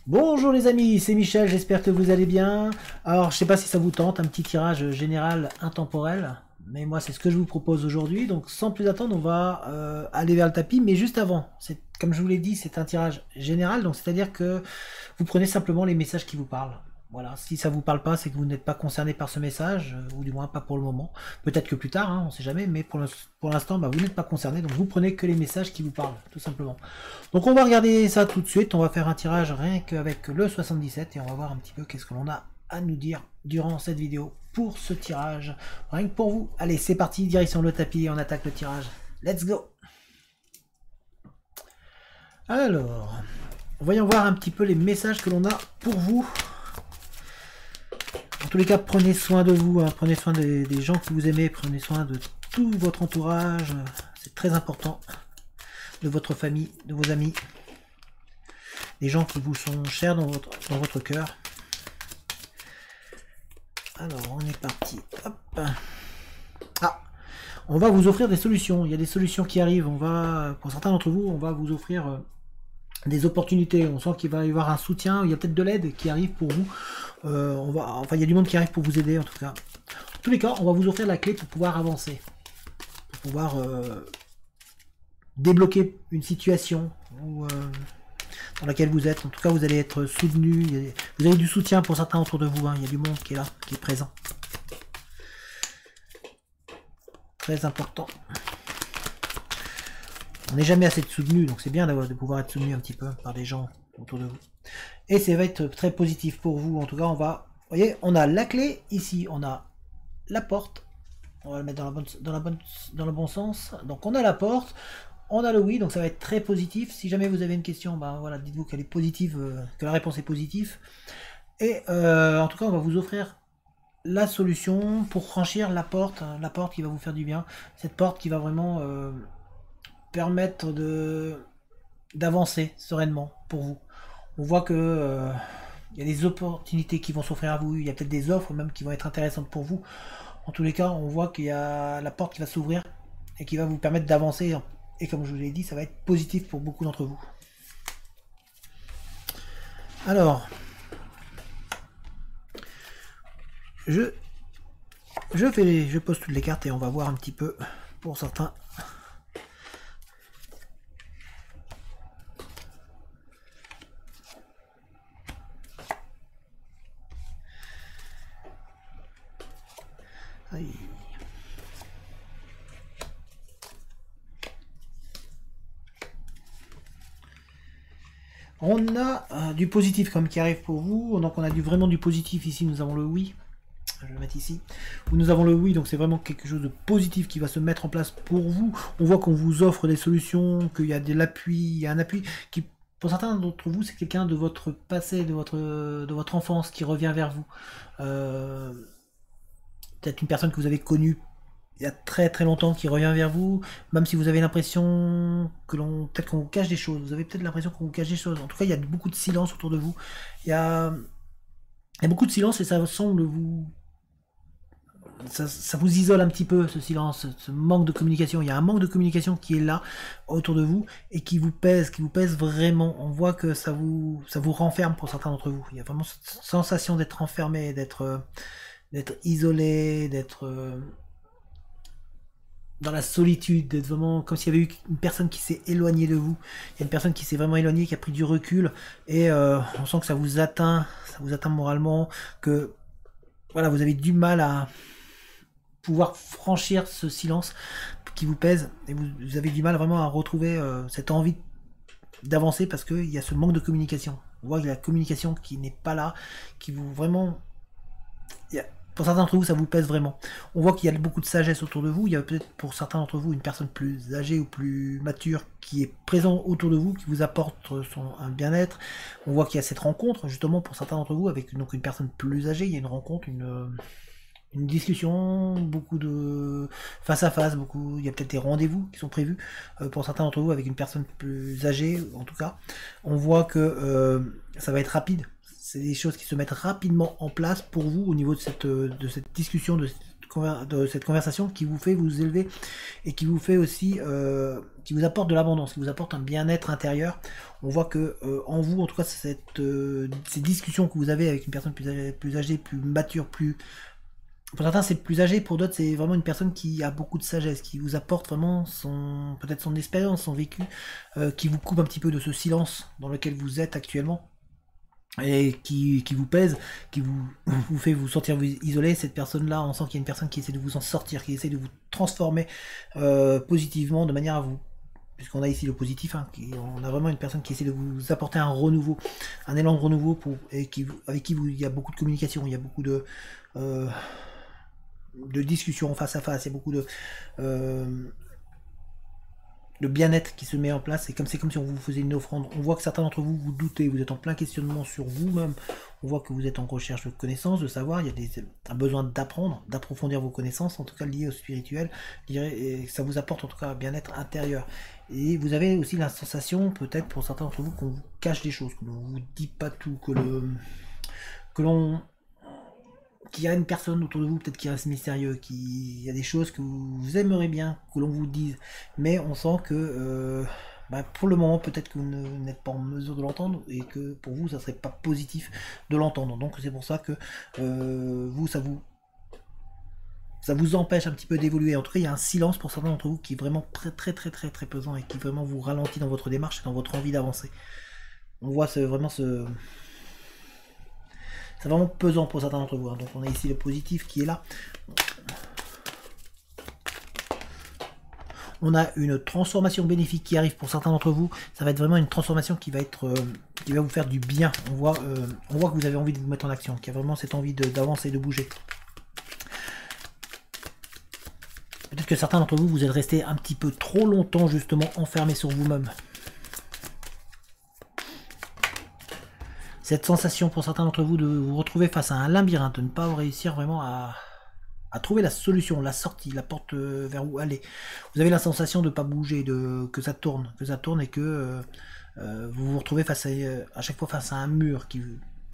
Bonjour les amis, c'est Michel, j'espère que vous allez bien. Alors je sais pas si ça vous tente, un petit tirage général intemporel, mais moi c'est ce que je vous propose aujourd'hui. Donc sans plus attendre, on va aller vers le tapis, mais juste avant, comme je vous l'ai dit, c'est un tirage général, donc c'est-à-dire que vous prenez simplement les messages qui vous parlent. Voilà, si ça vous parle pas, c'est que vous n'êtes pas concerné par ce message, ou du moins pas pour le moment. Peut-être que plus tard, hein, on sait jamais, mais pour l'instant, bah, vous n'êtes pas concerné, donc vous prenez que les messages qui vous parlent, tout simplement. Donc on va regarder ça tout de suite, on va faire un tirage rien qu'avec le 77 et on va voir un petit peu qu'est-ce que l'on a à nous dire durant cette vidéo pour ce tirage, rien que pour vous. Allez, c'est parti, direction le tapis et on attaque le tirage. Let's go. Alors, voyons voir un petit peu les messages que l'on a pour vous. En tous les cas, prenez soin de vous, hein, prenez soin des gens que vous aimez, prenez soin de tout votre entourage, c'est très important, de votre famille, de vos amis, des gens qui vous sont chers dans votre cœur. Alors, on est parti. Hop. Ah, on va vous offrir des solutions. Il y a des solutions qui arrivent. Pour certains d'entre vous, on va vous offrir des opportunités. On sent qu'il va y avoir un soutien. Il y a peut-être de l'aide qui arrive pour vous. Enfin, il y a du monde qui arrive pour vous aider en tout cas. En tous les cas, on va vous offrir la clé pour pouvoir avancer, pour pouvoir débloquer une situation dans laquelle vous êtes. En tout cas, vous allez être soutenu. Vous avez du soutien pour certains autour de vous. Hein. Il y a du monde qui est là, qui est présent. Très important. On n'est jamais assez soutenu, donc c'est bien de pouvoir être soutenu un petit peu par des gens autour de vous. Et ça va être très positif pour vous. En tout cas, vous voyez, on a la clé ici, on a la porte. On va le mettre dans le bon sens. Donc on a la porte. On a le oui, donc ça va être très positif. Si jamais vous avez une question, ben voilà, dites-vous qu'elle est positive, que la réponse est positive. Et en tout cas, on va vous offrir la solution pour franchir la porte qui va vous faire du bien. Cette porte qui va vraiment permettre d'avancer sereinement pour vous. On voit que il y a des opportunités qui vont s'offrir à vous. Il y a peut-être des offres même qui vont être intéressantes pour vous. En tous les cas, on voit qu'il y a la porte qui va s'ouvrir et qui va vous permettre d'avancer. Et comme je vous l'ai dit, ça va être positif pour beaucoup d'entre vous. Alors, je pose toutes les cartes et on va voir un petit peu pour certains. Aïe. On a du positif comme qui arrive pour vous, donc on a vraiment du positif ici, nous avons le oui, je vais le mettre ici, où nous avons le oui, donc c'est vraiment quelque chose de positif qui va se mettre en place pour vous. On voit qu'on vous offre des solutions, qu'il y a de l'appui, il y a un appui qui, pour certains d'entre vous, c'est quelqu'un de votre passé, de votre enfance qui revient vers vous. Peut-être une personne que vous avez connue il y a très très longtemps qui revient vers vous, même si vous avez l'impression que peut-être qu'on vous cache des choses, vous avez peut-être l'impression qu'on vous cache des choses. En tout cas, il y a beaucoup de silence autour de vous. Il y a beaucoup de silence et ça semble ça vous isole un petit peu, ce silence, ce manque de communication. Il y a un manque de communication qui est là autour de vous et qui vous pèse vraiment. On voit que ça vous renferme pour certains d'entre vous. Il y a vraiment cette sensation d'être enfermé, d'être isolé, d'être dans la solitude, d'être vraiment comme s'il y avait eu une personne qui s'est éloignée de vous. Il y a une personne qui s'est vraiment éloignée, qui a pris du recul, et on sent que ça vous atteint moralement, que voilà, vous avez du mal à pouvoir franchir ce silence qui vous pèse, et vous avez du mal vraiment à retrouver cette envie d'avancer parce qu'il y a ce manque de communication. On voit qu'il y a la communication qui n'est pas là, qui vous vraiment... Pour certains d'entre vous, ça vous pèse vraiment. On voit qu'il y a beaucoup de sagesse autour de vous. Il y a peut-être pour certains d'entre vous une personne plus âgée ou plus mature qui est présente autour de vous, qui vous apporte un bien-être. On voit qu'il y a cette rencontre, justement, pour certains d'entre vous, avec donc une personne plus âgée. Il y a une rencontre, une discussion, beaucoup de face à face, il y a peut-être des rendez-vous qui sont prévus pour certains d'entre vous avec une personne plus âgée, en tout cas. On voit que ça va être rapide. C'est des choses qui se mettent rapidement en place pour vous au niveau de cette discussion, de cette de cette conversation qui vous fait vous élever et qui vous fait aussi, qui vous apporte de l'abondance, qui vous apporte un bien-être intérieur. On voit que en vous, en tout cas, ces discussions que vous avez avec une personne plus âgée, plus mature, plus... Pour certains, c'est plus âgé, pour d'autres, c'est vraiment une personne qui a beaucoup de sagesse, qui vous apporte vraiment peut-être son expérience, son vécu, qui vous coupe un petit peu de ce silence dans lequel vous êtes actuellement et qui vous pèse, qui vous fait vous sentir isolé. Cette personne-là, on sent qu'il y a une personne qui essaie de vous en sortir, qui essaie de vous transformer positivement, de manière à vous... Puisqu'on a ici le positif, hein, on a vraiment une personne qui essaie de vous apporter un renouveau, un élan de renouveau, avec qui il y a beaucoup de communication, il y a beaucoup de discussions face à face, il y a beaucoup de bien-être qui se met en place. C'est comme si on vous faisait une offrande. On voit que certains d'entre vous, vous doutez, vous êtes en plein questionnement sur vous-même. On voit que vous êtes en recherche de connaissances, de savoir. Il y a un besoin d'apprendre, d'approfondir vos connaissances, en tout cas liées au spirituel. Et ça vous apporte en tout cas un bien-être intérieur. Et vous avez aussi la sensation, peut-être pour certains d'entre vous, qu'on vous cache des choses, qu'on ne vous dit pas tout, qu'il y a une personne autour de vous, peut-être qui reste mystérieux, qu'il y a des choses que vous aimeriez bien que l'on vous dise, mais on sent que pour le moment, peut-être que vous n'êtes pas en mesure de l'entendre, et que pour vous, ça serait pas positif de l'entendre. Donc c'est pour ça que ça vous empêche un petit peu d'évoluer. En tout cas, il y a un silence pour certains d'entre vous qui est vraiment très très très très pesant, et qui vraiment vous ralentit dans votre démarche et dans votre envie d'avancer. On voit vraiment c'est vraiment pesant pour certains d'entre vous, hein. Donc on a ici le positif qui est là. On a une transformation bénéfique qui arrive pour certains d'entre vous. Ça va être vraiment une transformation qui va vous faire du bien. On voit que vous avez envie de vous mettre en action, qu'il y a vraiment cette envie d'avancer, de bouger. Peut-être que certains d'entre vous, vous êtes restés un petit peu trop longtemps justement enfermés sur vous-même. Cette sensation pour certains d'entre vous de vous retrouver face à un labyrinthe, de ne pas réussir vraiment à trouver la solution, la sortie, la porte vers où aller. Vous avez la sensation de ne pas bouger, que ça tourne et que vous vous retrouvez à chaque fois face à un mur.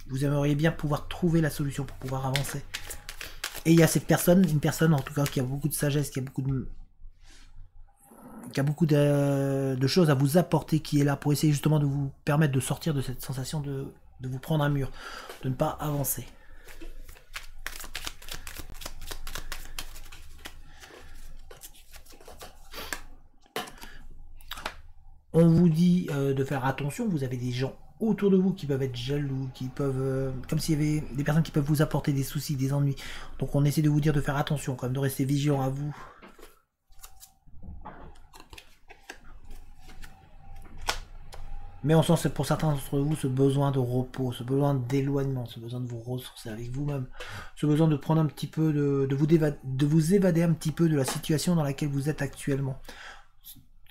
Vous aimeriez bien pouvoir trouver la solution pour pouvoir avancer. Et il y a une personne en tout cas qui a beaucoup de sagesse, qui a beaucoup de choses à vous apporter, qui est là pour essayer justement de vous permettre de sortir de cette sensation de vous prendre un mur, de ne pas avancer. On vous dit de faire attention, vous avez des gens autour de vous qui peuvent être jaloux, qui peuvent, comme s'il y avait des personnes qui peuvent vous apporter des soucis, des ennuis. Donc on essaie de vous dire de faire attention, quand même, de rester vigilant à vous. Mais on sent pour certains d'entre vous ce besoin de repos, ce besoin d'éloignement, ce besoin de vous ressourcer avec vous-même, ce besoin de prendre un petit peu, de vous évader un petit peu de la situation dans laquelle vous êtes actuellement.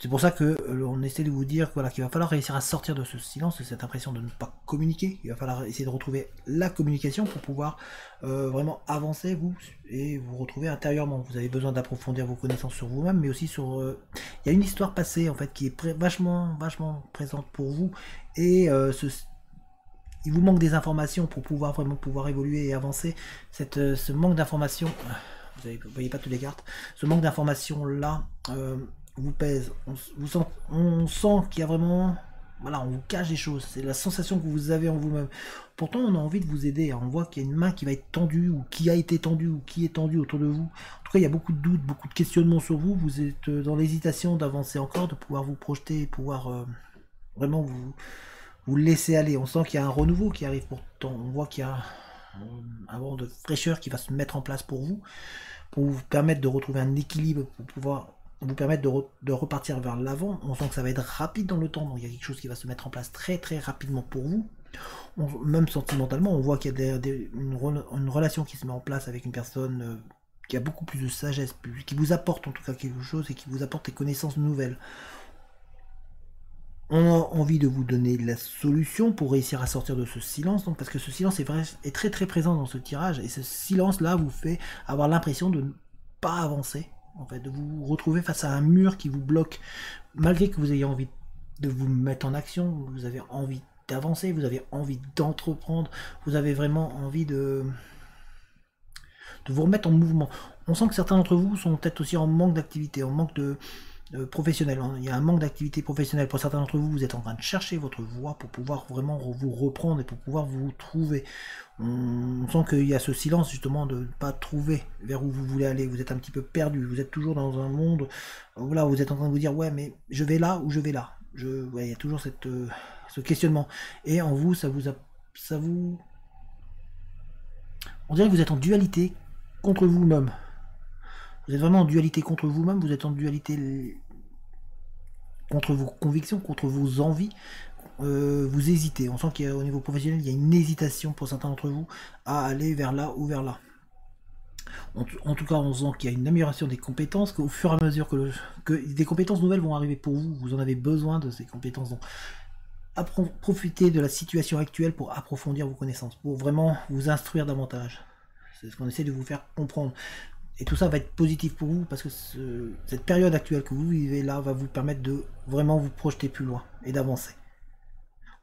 C'est pour ça que on essaie de vous dire voilà, qu'il va falloir réussir à sortir de ce silence, de cette impression de ne pas communiquer. Il va falloir essayer de retrouver la communication pour pouvoir vraiment avancer et vous retrouver intérieurement. Vous avez besoin d'approfondir vos connaissances sur vous-même, mais aussi sur... Il y a une histoire passée en fait qui est vachement présente pour vous, et il vous manque des informations pour vraiment pouvoir évoluer et avancer. Ce manque d'informations, vous voyez pas toutes les cartes, ce manque d'informations là vous pèse. On sent qu'il y a vraiment... Voilà, on vous cache des choses. C'est la sensation que vous avez en vous-même. Pourtant, on a envie de vous aider. On voit qu'il y a une main qui va être tendue, ou qui a été tendue, ou qui est tendue autour de vous. En tout cas, il y a beaucoup de doutes, beaucoup de questionnements sur vous. Vous êtes dans l'hésitation d'avancer encore, de pouvoir vous projeter, pouvoir vraiment vous laisser aller. On sent qu'il y a un renouveau qui arrive pourtant. On voit qu'il y a un vent de fraîcheur qui va se mettre en place pour vous permettre de retrouver un équilibre, pour pouvoir vous permettre de repartir vers l'avant. On sent que ça va être rapide dans le temps, donc il y a quelque chose qui va se mettre en place très très rapidement pour vous. Même sentimentalement, on voit qu'il y a une relation qui se met en place avec une personne qui a beaucoup plus de sagesse, qui vous apporte en tout cas quelque chose, et qui vous apporte des connaissances nouvelles. On a envie de vous donner la solution pour réussir à sortir de ce silence, donc, parce que ce silence est très très présent dans ce tirage, et ce silence là vous fait avoir l'impression de ne pas avancer, en fait, de vous retrouver face à un mur qui vous bloque, malgré que vous ayez envie de vous mettre en action, vous avez envie d'avancer, vous avez envie d'entreprendre, vous avez vraiment envie de vous remettre en mouvement. On sent que certains d'entre vous sont peut-être aussi en manque d'activité, en manque de professionnel. Il y a un manque d'activité professionnelle. Pour certains d'entre vous, vous êtes en train de chercher votre voie pour pouvoir vraiment vous reprendre et pour pouvoir vous trouver. On sent qu'il y a ce silence justement de ne pas trouver vers où vous voulez aller. Vous êtes un petit peu perdu. Vous êtes toujours dans un monde où là, vous êtes en train de vous dire ouais, mais je vais là ou je vais là. Ouais, il y a toujours ce questionnement. Et en vous, on dirait que vous êtes en dualité contre vous-même. Vous êtes vraiment en dualité contre vous-même, vous êtes en dualité contre vos convictions, contre vos envies. Vous hésitez. On sent qu'au niveau professionnel, il y a une hésitation pour certains d'entre vous à aller vers là ou vers là. En tout cas, on sent qu'il y a une amélioration des compétences, qu'au fur et à mesure que des compétences nouvelles vont arriver pour vous, vous en avez besoin de ces compétences. Donc, profitez de la situation actuelle pour approfondir vos connaissances, pour vraiment vous instruire davantage. C'est ce qu'on essaie de vous faire comprendre. Et tout ça va être positif pour vous parce que cette période actuelle que vous vivez là va vous permettre de vraiment vous projeter plus loin et d'avancer.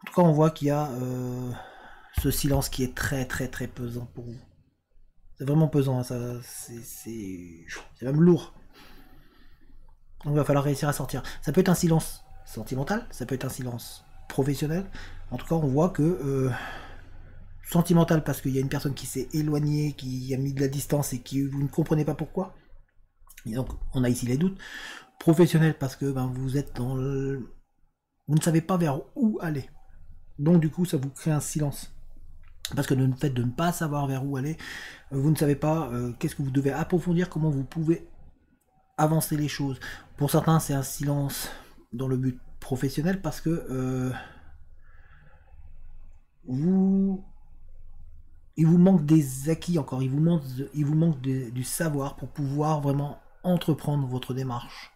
En tout cas, on voit qu'il y a ce silence qui est très très très pesant pour vous. C'est vraiment pesant, hein, c'est même lourd. Donc il va falloir réussir à sortir. Ça peut être un silence sentimental, ça peut être un silence professionnel. En tout cas, on voit que sentimental parce qu'il y a une personne qui s'est éloignée, qui a mis de la distance et qui vous ne comprenez pas pourquoi. Et donc on a ici les doutes. Professionnel parce que vous êtes dans le... Vous ne savez pas vers où aller. Donc du coup ça vous crée un silence. Parce que le fait de ne pas savoir vers où aller, vous ne savez pas qu'est-ce que vous devez approfondir, comment vous pouvez avancer les choses. Pour certains c'est un silence dans le but professionnel parce que il vous manque des acquis encore, il vous manque du savoir pour pouvoir vraiment entreprendre votre démarche.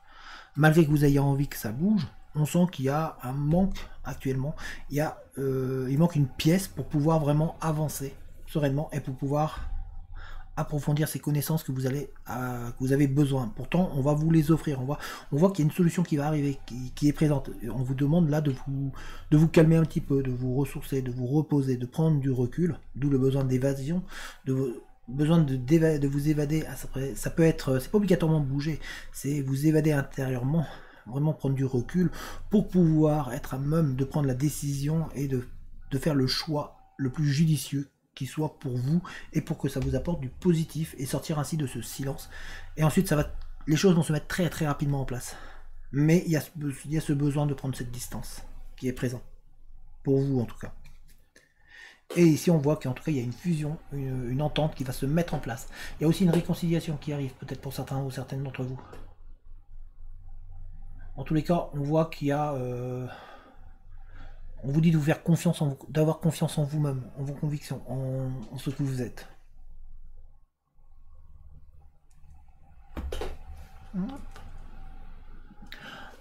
Malgré que vous ayez envie que ça bouge, on sent qu'il y a un manque actuellement, il manque une pièce pour pouvoir vraiment avancer sereinement et pour pouvoir approfondir ces connaissances que vous avez besoin. Pourtant, on va vous les offrir. On voit qu'il y a une solution qui va arriver, qui est présente. On vous demande là de vous calmer un petit peu, de vous ressourcer, de vous reposer, de prendre du recul, d'où le besoin d'évasion, besoin de vous évader. Ça peut être, c'est pas obligatoirement bouger, c'est vous évader intérieurement, vraiment prendre du recul pour pouvoir être à même de prendre la décision et de faire le choix le plus judicieux qui soit pour vous et pour que ça vous apporte du positif et sortir ainsi de ce silence. Et ensuite les choses vont se mettre très très rapidement en place. Mais il y a ce besoin de prendre cette distance qui est présent. Pour vous en tout cas. Et ici on voit qu'en tout cas il y a une fusion, une entente qui va se mettre en place. Il y a aussi une réconciliation qui arrive peut-être pour certains ou certaines d'entre vous. En tous les cas on voit qu'il y a... on vous dit de vous faire confiance en vous, d'avoir confiance en vous-même, en vos convictions, en ce que vous êtes.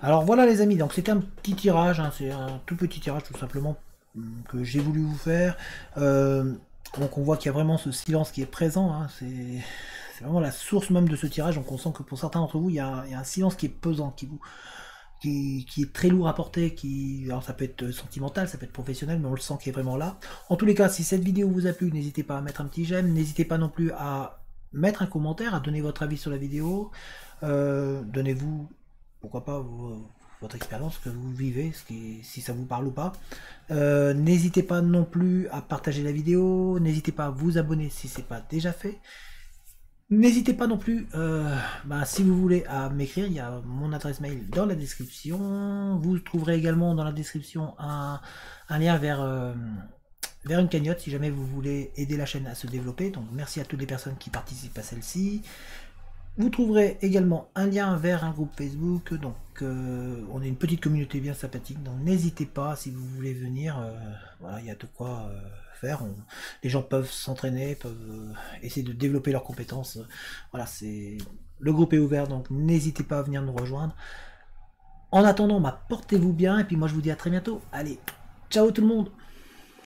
Alors voilà les amis, donc c'était un petit tirage, hein, c'est un tout petit tirage tout simplement que j'ai voulu vous faire. Donc on voit qu'il y a vraiment ce silence qui est présent, hein, c'est vraiment la source même de ce tirage, donc on sent que pour certains d'entre vous, il y a un silence qui est pesant, qui est très lourd à porter, alors ça peut être sentimental, ça peut être professionnel, mais on le sent qui est vraiment là. En tous les cas, si cette vidéo vous a plu, n'hésitez pas à mettre un petit j'aime, n'hésitez pas non plus à mettre un commentaire, à donner votre avis sur la vidéo, donnez-vous, pourquoi pas, votre expérience, que vous vivez, si ça vous parle ou pas. N'hésitez pas non plus à partager la vidéo, n'hésitez pas à vous abonner si c'est pas déjà fait. N'hésitez pas non plus, si vous voulez, à m'écrire, il y a mon adresse mail dans la description. Vous trouverez également dans la description un lien vers une cagnotte si jamais vous voulez aider la chaîne à se développer. Donc merci à toutes les personnes qui participent à celle-ci. Vous trouverez également un lien vers un groupe Facebook, donc on est une petite communauté bien sympathique, donc n'hésitez pas si vous voulez venir, voilà, il y a de quoi faire, les gens peuvent s'entraîner, peuvent essayer de développer leurs compétences, voilà, le groupe est ouvert, donc n'hésitez pas à venir nous rejoindre. En attendant, portez-vous bien, et puis moi je vous dis à très bientôt, allez, ciao tout le monde.